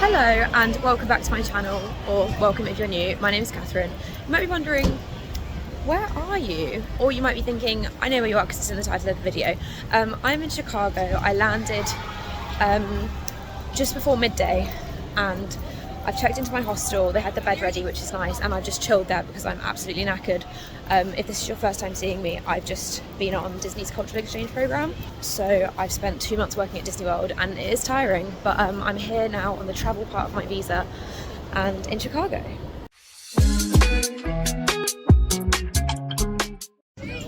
Hello and welcome back to my channel, or welcome if you're new. My name is Catherine. You might be wondering, where are you? Or you might be thinking, I know where you are because it's in the title of the video. I'm in Chicago. I landed just before midday and I've checked into my hostel. They had the bed ready, which is nice, and I've just chilled there because I'm absolutely knackered. If this is your first time seeing me, I've just been on Disney's cultural exchange program. So I've spent 2 months working at Disney World and it is tiring, but I'm here now on the travel part of my visa and in Chicago.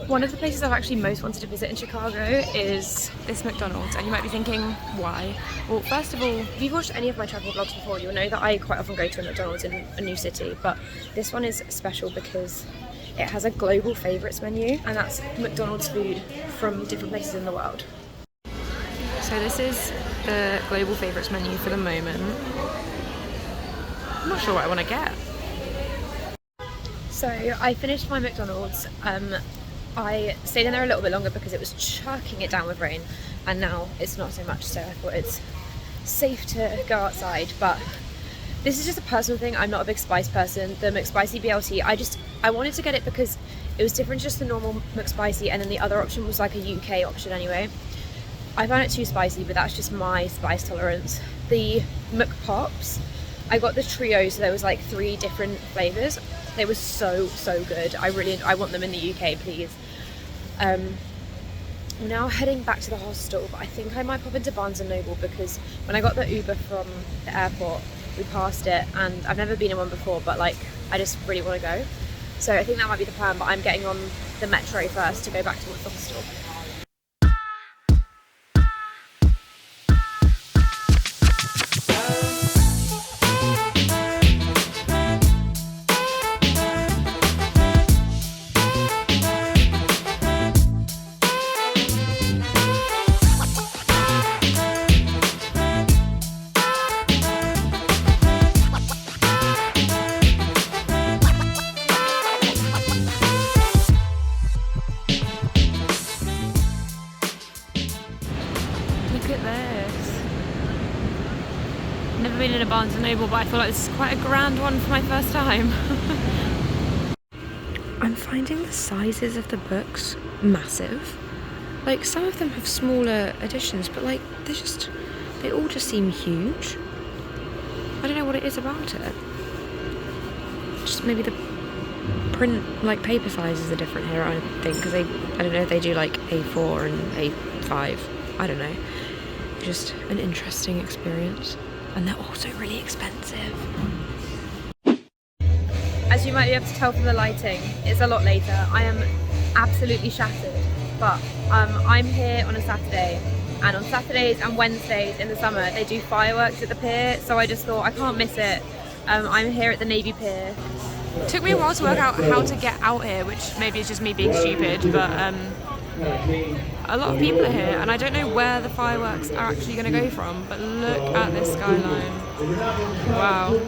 One of the places I've actually most wanted to visit in Chicago is this McDonald's, and you might be thinking, why? Well, first of all, if you've watched any of my travel vlogs before, you'll know that I quite often go to a McDonald's in a new city, but this one is special because it has a global favourites menu, and that's McDonald's food from different places in the world. So this is the global favourites menu for the moment. I'm not sure what I want to get. So I finished my McDonald's. I stayed in there a little bit longer because it was chucking it down with rain, and now it's not so much, so I thought it's safe to go outside. But this is just a personal thing. I'm not a big spice person. The McSpicy BLT, I wanted to get it because it was different to just the normal McSpicy, and then the other option was like a UK option anyway. I found it too spicy, but that's just my spice tolerance. The McPops, I got the trio, so there was like 3 different flavours. They were so good. I want them in the UK, please. I'm now heading back to the hostel, but I think I might pop into Barnes & Noble because when I got the Uber from the airport, we passed it, and I've never been in one before, but like I just really want to go. So I think that might be the plan, but I'm getting on the metro first to go back towards the hostel. Look at this. Never been in a Barnes & Noble, but I feel like this is quite a grand one for my first time. I'm finding the sizes of the books massive. Like, some of them have smaller editions, but like they all just seem huge. I don't know what it is about it. Just maybe the print, like paper sizes are different here, I think, because I don't know if they do like A4 and A5. I don't know. Just an interesting experience, and they're also really expensive. As you might be able to tell from the lighting, it's a lot later. I am absolutely shattered, but I'm here on a Saturday, and on Saturdays and Wednesdays in the summer they do fireworks at the pier, so I just thought I can't miss it. I'm here at the Navy Pier. It took me a while to work out how to get out here, which maybe is just me being stupid, but a lot of people are here, and I don't know where the fireworks are actually going to go from, but look at this skyline. Wow.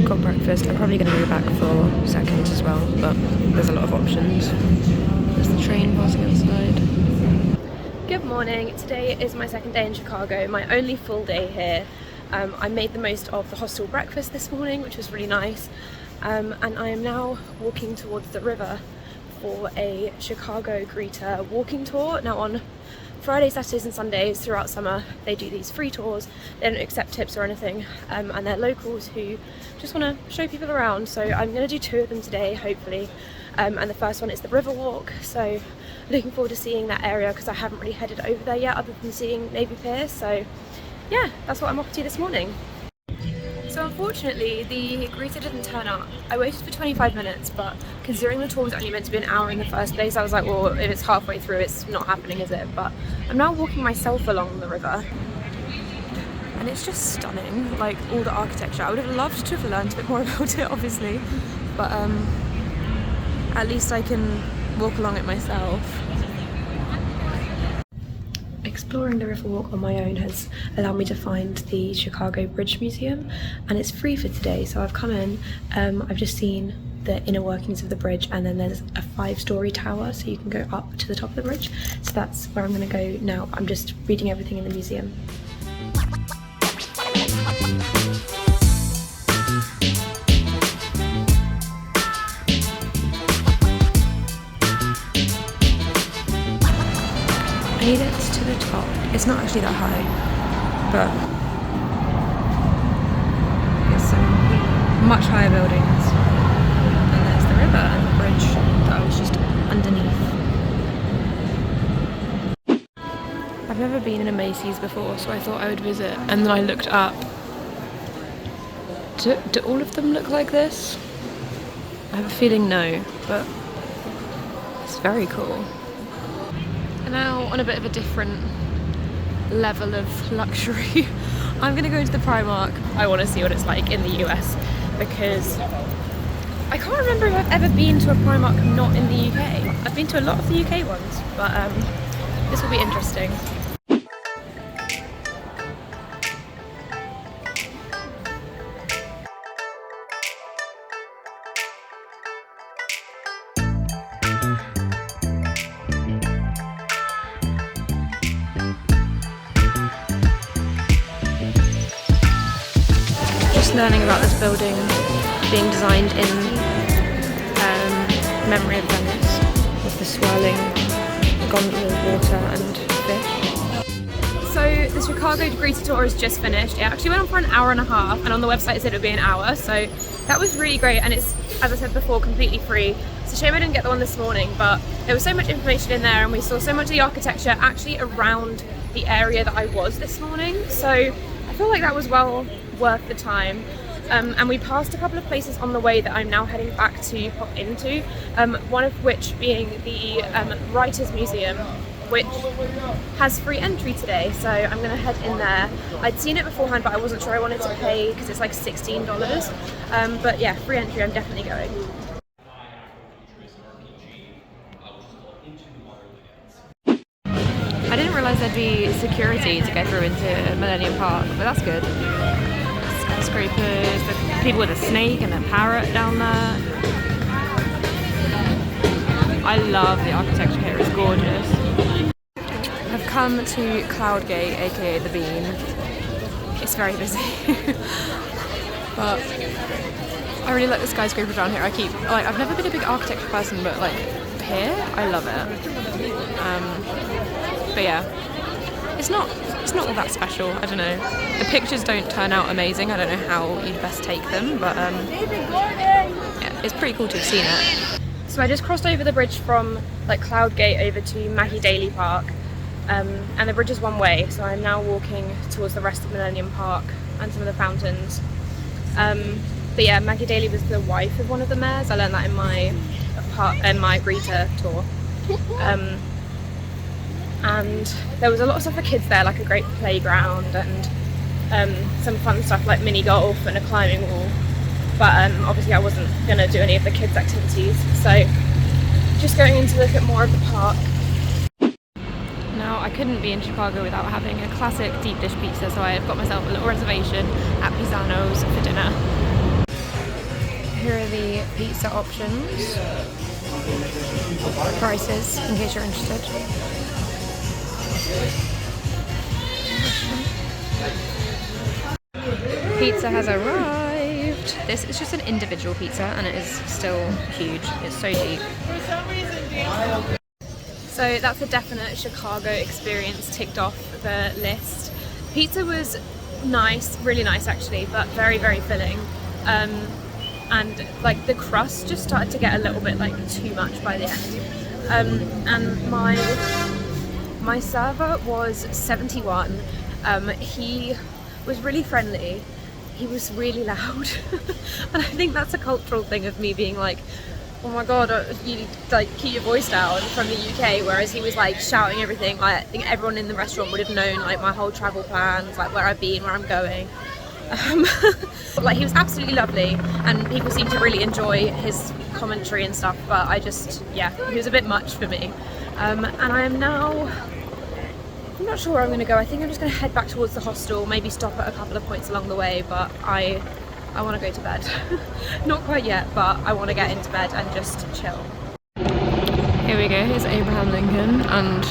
Got breakfast. I'm probably going to go back for seconds as well, but there's a lot of options. There's the train passing outside. Good morning. Today is my second day in Chicago, my only full day here. I made the most of the hostel breakfast this morning, which was really nice, and I am now walking towards the river for a Chicago greeter walking tour. Now on Fridays, Saturdays and Sundays throughout summer they do these free tours. They don't accept tips or anything, and they're locals who just want to show people around. So I'm going to do 2 of them today, hopefully. and the first one is the Riverwalk, so looking forward to seeing that area because I haven't really headed over there yet other than seeing Navy Pier. So yeah, that's what I'm off to this morning. So unfortunately the greeter didn't turn up. I waited for 25 minutes, but considering the tour was only meant to be an hour in the first place, I was like, well, if it's halfway through, it's not happening, is it? But I'm now walking myself along the river, and it's just stunning, like all the architecture. I would have loved to have learned a bit more about it, obviously, but at least I can walk along it myself. Exploring the Riverwalk on my own has allowed me to find the Chicago Bridge Museum, and it's free for today, so I've come in. I've just seen the inner workings of the bridge, and then there's a 5-story tower so you can go up to the top of the bridge, so that's where I'm going to go now. I'm just reading everything in the museum. Made it to the top. It's not actually that high, but there's some much higher buildings, and there's the river and the bridge that I was just underneath. I've never been in a Macy's before, so I thought I would visit, and then I looked up. Do all of them look like this? I have a feeling no, but it's very cool. And now, on a bit of a different level of luxury, I'm going to go into the Primark. I want to see what it's like in the US, because I can't remember if I've ever been to a Primark not in the UK. I've been to a lot of the UK ones, but this will be interesting. Learning about this building being designed in memory of Venice, with the swirling gondola of water and fish. So the Chicago greeter tour has just finished. It actually went on for an hour and a half, and on the website it said it would be an hour, so that was really great, and it's, as I said before, completely free. It's a shame I didn't get the one this morning, but there was so much information in there, and we saw so much of the architecture actually around the area that I was this morning, so I feel like that was well worth the time. And we passed a couple of places on the way that I'm now heading back to pop into, one of which being the Writers Museum, which has free entry today, so I'm going to head in there. I'd seen it beforehand, but I wasn't sure I wanted to pay because it's like $16, but yeah, free entry, I'm definitely going. I didn't realise there'd be security to get through into Millennium Park, but that's good. Skyscrapers, the people with a snake and a parrot down there. I love the architecture here, it's gorgeous. I've come to Cloudgate, aka the Bean. It's very busy. But I really like the skyscrapers around here. I've never been a big architecture person, but like here, I love it. But yeah, it's not all that special. I don't know. The pictures don't turn out amazing. I don't know how you'd best take them, but yeah, it's pretty cool to have seen it. So I just crossed over the bridge from like Cloudgate over to Maggie Daley Park, and the bridge is one way, so I'm now walking towards the rest of Millennium Park and some of the fountains. But yeah, Maggie Daley was the wife of one of the mayors. I learned that in my greeter tour. And there was a lot of stuff for kids there, like a great playground and some fun stuff like mini golf and a climbing wall. But obviously I wasn't going to do any of the kids' activities, so just going in to look at more of the park. Now, I couldn't be in Chicago without having a classic deep dish pizza, so I've got myself a little reservation at Pisano's for dinner. Here are the pizza options, prices, in case you're interested. Pizza has arrived. This is just an individual pizza and it is still huge. It's so deep. So that's a definite Chicago experience ticked off the list. Pizza was nice, really nice actually, but very, very filling. and like the crust just started to get a little bit like too much by the end. And my server was 71. He was really friendly. He was really loud, and I think that's a cultural thing of me being like, oh my god, you like keep your voice down from the UK, whereas he was like shouting everything. Like, I think everyone in the restaurant would have known like my whole travel plans, like where I've been, where I'm going. Like, he was absolutely lovely, and people seemed to really enjoy his commentary and stuff, but I just, yeah, he was a bit much for me. And I am now, I'm not sure where I'm going to go. I think I'm just going to head back towards the hostel, maybe stop at a couple of points along the way, but I want to go to bed. Not quite yet, but I want to get into bed and just chill. Here we go, here's Abraham Lincoln and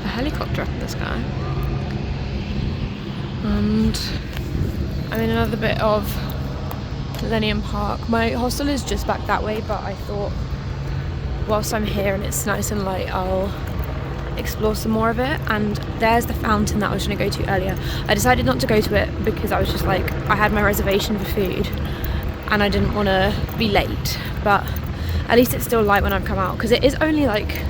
a helicopter up in the sky. And I'm in another bit of Millennium Park. My hostel is just back that way, but I thought whilst I'm here and it's nice and light, I'll explore some more of it. And there's the fountain that I was going to go to earlier. I decided not to go to it because I was just like, I had my reservation for food and I didn't want to be late, but at least it's still light when I've come out, because it is only like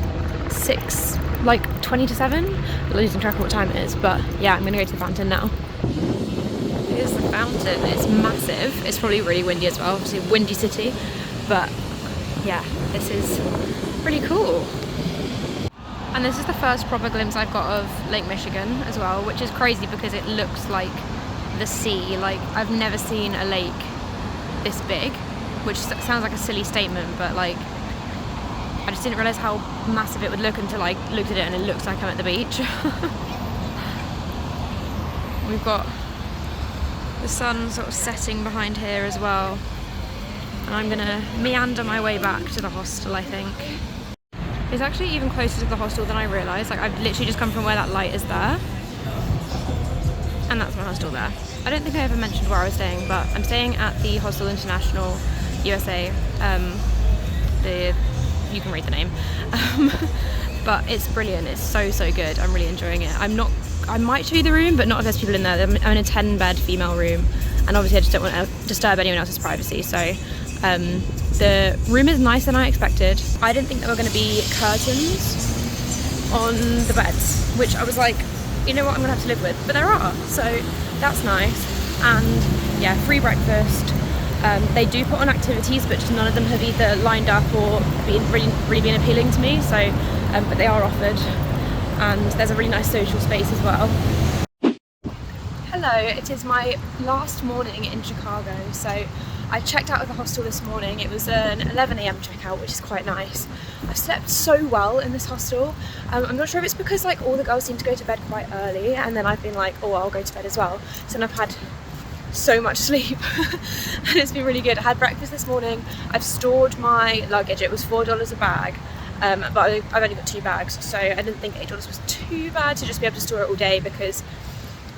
20 to 7. I'm losing track of what time it is, but yeah, I'm going to go to the fountain now. Here's the fountain. It's massive. It's probably really windy as well, obviously windy city, but yeah, this is pretty cool. And this is the first proper glimpse I've got of Lake Michigan as well, which is crazy because it looks like the sea. Like, I've never seen a lake this big, which sounds like a silly statement, but like, I just didn't realise how massive it would look until I looked at it and it looks like I'm at the beach. We've got the sun sort of setting behind here as well. And I'm gonna meander my way back to the hostel, I think. It's actually even closer to the hostel than I realised. Like, I've literally just come from where that light is there. And that's my hostel there. I don't think I ever mentioned where I was staying, but I'm staying at the Hostel International USA. You can read the name. But it's brilliant. It's so good. I'm really enjoying it. I might show you the room, but not if there's people in there. I'm in a 10-bed female room, and obviously I just don't want to disturb anyone else's privacy, so the room is nicer than I expected. I didn't think there were going to be curtains on the beds, which I was like, you know what, I'm going to have to live with, but there are, so that's nice. And yeah, free breakfast. They do put on activities, but just none of them have either lined up or really been appealing to me, so but they are offered. And there's a really nice social space as well. Hello, it is my last morning in Chicago, so I checked out of the hostel this morning. It was an 11 AM checkout, which is quite nice. I've slept so well in this hostel. I'm not sure if it's because like all the girls seem to go to bed quite early, and then I've been like, oh, I'll go to bed as well. So then I've had so much sleep and it's been really good. I had breakfast this morning. I've stored my luggage. It was $4 a bag, but I've only got 2 bags, so I didn't think $8 was too bad to just be able to store it all day, because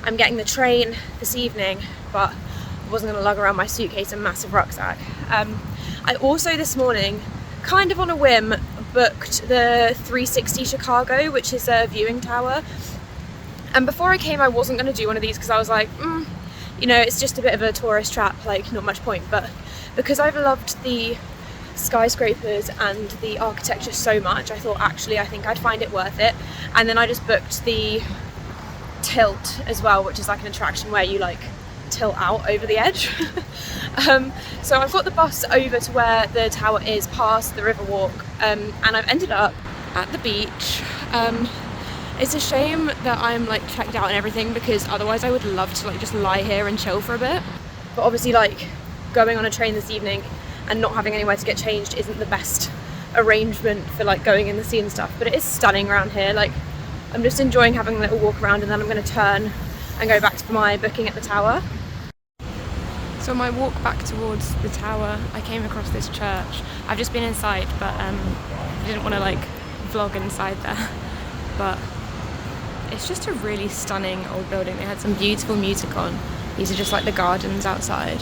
I'm getting the train this evening, but I wasn't going to lug around my suitcase and massive rucksack. I also this morning, kind of on a whim, booked the 360 Chicago, which is a viewing tower. And before I came, I wasn't going to do one of these because I was like, you know, it's just a bit of a tourist trap, like not much point. But because I've loved the skyscrapers and the architecture so much, I thought actually I think I'd find it worth it. And then I just booked the tilt as well, which is like an attraction where you like tilt out over the edge. So I've got the bus over to where the tower is, past the riverwalk, and I've ended up at the beach. It's a shame that I'm like checked out and everything, because otherwise I would love to like just lie here and chill for a bit. But obviously like going on a train this evening and not having anywhere to get changed isn't the best arrangement for like going in the sea and stuff, but it is stunning around here. Like, I'm just enjoying having a little walk around, and then I'm going to turn and go back to my booking at the tower. So on my walk back towards the tower, I came across this church. I've just been inside, but I didn't want to like vlog inside there. But it's just a really stunning old building. They had some beautiful music on. These are just like the gardens outside.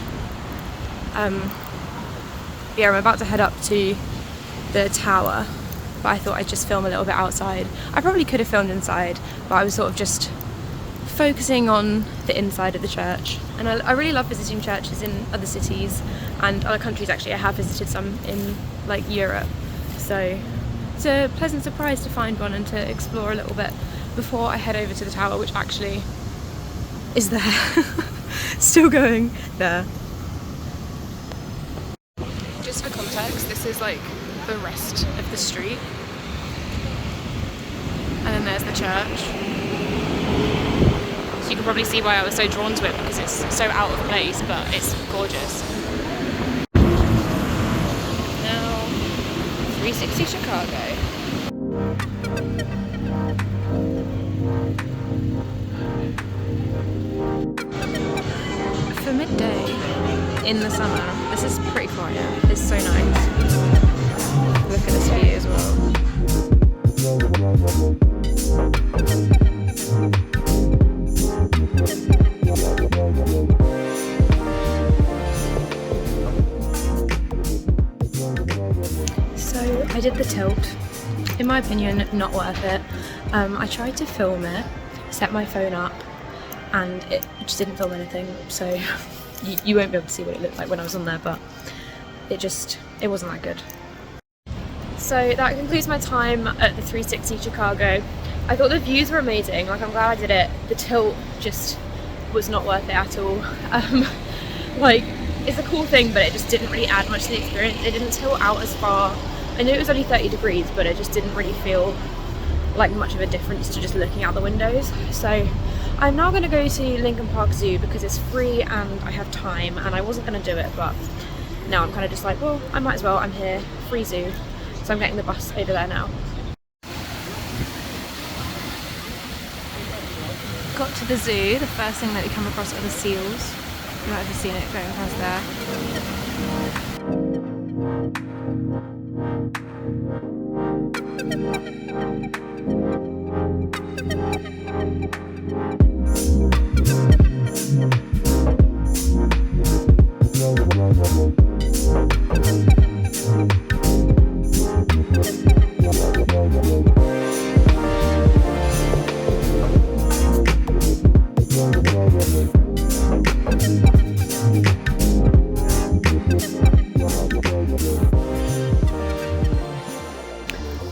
Yeah, I'm about to head up to the tower, but I thought I'd just film a little bit outside. I probably could have filmed inside, but I was sort of just focusing on the inside of the church. And I really love visiting churches in other cities and other countries. Actually, I have visited some in like Europe, so it's a pleasant surprise to find one and to explore a little bit before I head over to the tower, which actually is there. Still going there. Just for context, this is like the rest of the street, and then there's the church. So you can probably see why I was so drawn to it, because it's so out of place, but it's gorgeous. Now, 360 Chicago. For midday in the summer, this is pretty quiet. It's so nice. Look at this view as well. So I did the tilt. In my opinion, not worth it. I tried to film it, set my phone up, and it just didn't film anything, so you won't be able to see what it looked like when I was on there, but it wasn't that good. So that concludes my time at the 360 Chicago. I thought the views were amazing, like I'm glad I did it. The tilt just was not worth it at all. Like, it's a cool thing, but it just didn't really add much to the experience. It didn't tilt out as far. I knew it was only 30 degrees, but it just didn't really feel like much of a difference to just looking out the windows. So I'm now going to go to Lincoln Park Zoo because it's free and I have time, and I wasn't going to do it, but now I'm kind of just like, well, I might as well, I'm here, free zoo. So I'm getting the bus over there now. Got to the zoo, the first thing that we come across are the seals. You might have just seen it going past there.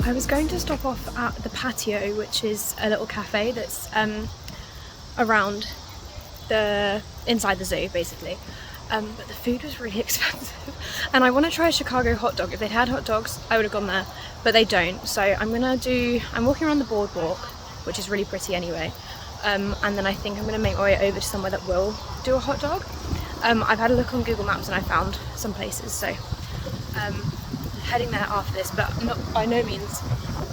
I was going to stop off at the patio, which is a little cafe that's around inside the zoo basically, but the food was really expensive and I want to try a Chicago hot dog. If they'd had hot dogs I would have gone there, but they don't, so I'm walking around the boardwalk, which is really pretty anyway, and then I think I'm going to make my way over to somewhere that will do a hot dog. I've had a look on Google Maps and I found some places, so heading there after this, but not by no means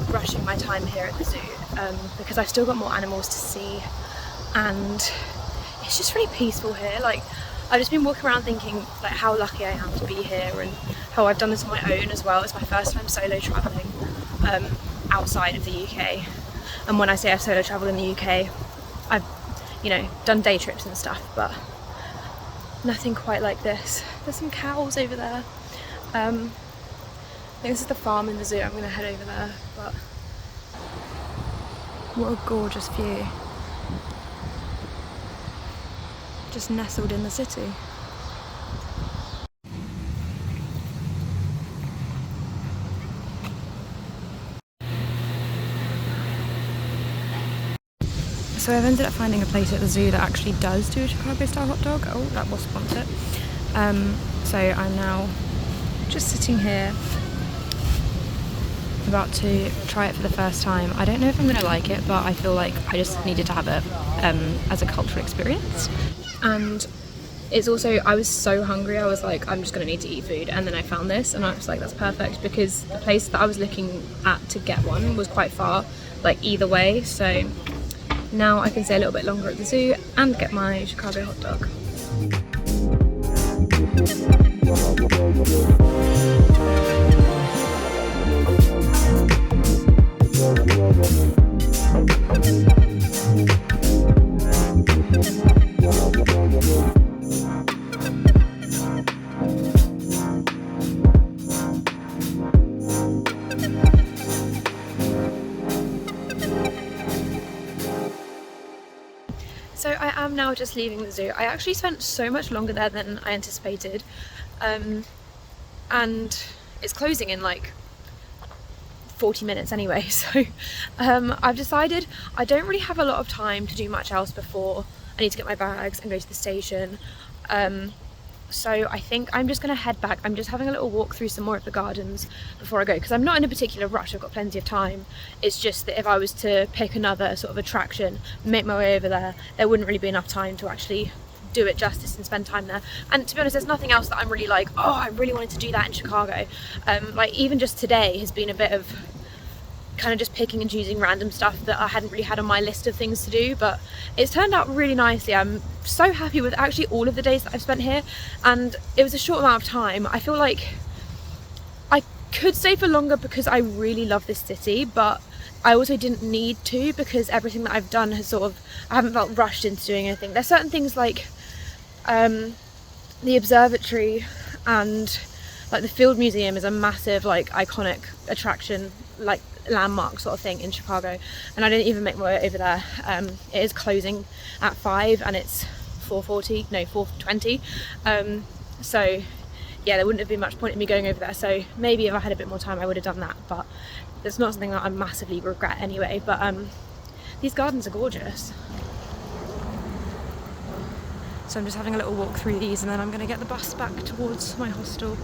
rushing my time here at the zoo, because I've still got more animals to see and it's just really peaceful here. Like, I've just been walking around thinking like how lucky I am to be here and how I've done this on my own as well. It's my first time solo travelling outside of the UK, and when I say I've solo travelled in the UK, I've done day trips and stuff, but nothing quite like this. There's some cows over there. I think this is the farm in the zoo. I'm going to head over there, but what a gorgeous view. Just nestled in the city. So I've ended up finding a place at the zoo that actually does do a Chicago style hot dog. Oh, that was sponsored. So I'm now just sitting here about to try it for the first time. I don't know if I'm going to like it, but I feel like I just needed to have it as a cultural experience. And it's also, I was so hungry, I was like, I'm just going to need to eat food, and then I found this and I was like, that's perfect, because the place that I was looking at to get one was quite far, like either way, so now I can stay a little bit longer at the zoo and get my Chicago hot dog. am now just leaving the zoo. I actually spent so much longer there than I anticipated, and it's closing in like 40 minutes anyway, so I've decided I don't really have a lot of time to do much else before I need to get my bags and go to the station. So I think I'm just going to head back. I'm just having a little walk through some more of the gardens before I go, because I'm not in a particular rush, I've got plenty of time. It's just that if I was to pick another sort of attraction, make my way over there, there wouldn't really be enough time to actually do it justice and spend time there. And to be honest, there's nothing else that I'm really like, oh, I really wanted to do that in Chicago. Like even just today has been a bit of kind of just picking and choosing random stuff that I hadn't really had on my list of things to do, but it's turned out really nicely. I'm so happy with actually all of the days that I've spent here, and it was a short amount of time. I feel like I could stay for longer because I really love this city, but I also didn't need to, because everything that I've done has sort of, I haven't felt rushed into doing anything. There's certain things like the observatory and like the Field Museum is a massive like iconic attraction, like landmark sort of thing in Chicago, and I didn't even make my way over there. It is closing at 5 and it's 4:20, so yeah, there wouldn't have been much point in me going over there. So maybe if I had a bit more time I would have done that, but it's not something that I massively regret anyway. But these gardens are gorgeous, so I'm just having a little walk through these and then I'm going to get the bus back towards my hostel.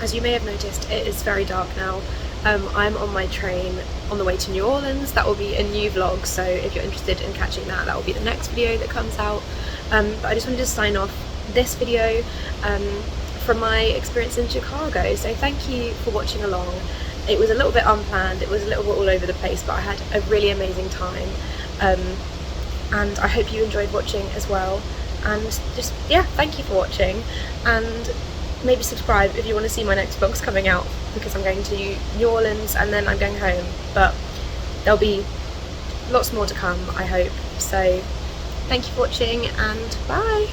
As you may have noticed, it is very dark now. I'm on my train on the way to New Orleans. That will be a new vlog, so if you're interested in catching that, that will be the next video that comes out. But I just wanted to sign off this video from my experience in Chicago. So thank you for watching along. It was a little bit unplanned, it was a little bit all over the place, but I had a really amazing time. And I hope you enjoyed watching as well. And just, yeah, thank you for watching. And maybe subscribe if you want to see my next vlogs coming out, because I'm going to New Orleans and then I'm going home, but there'll be lots more to come, I hope. So thank you for watching and bye.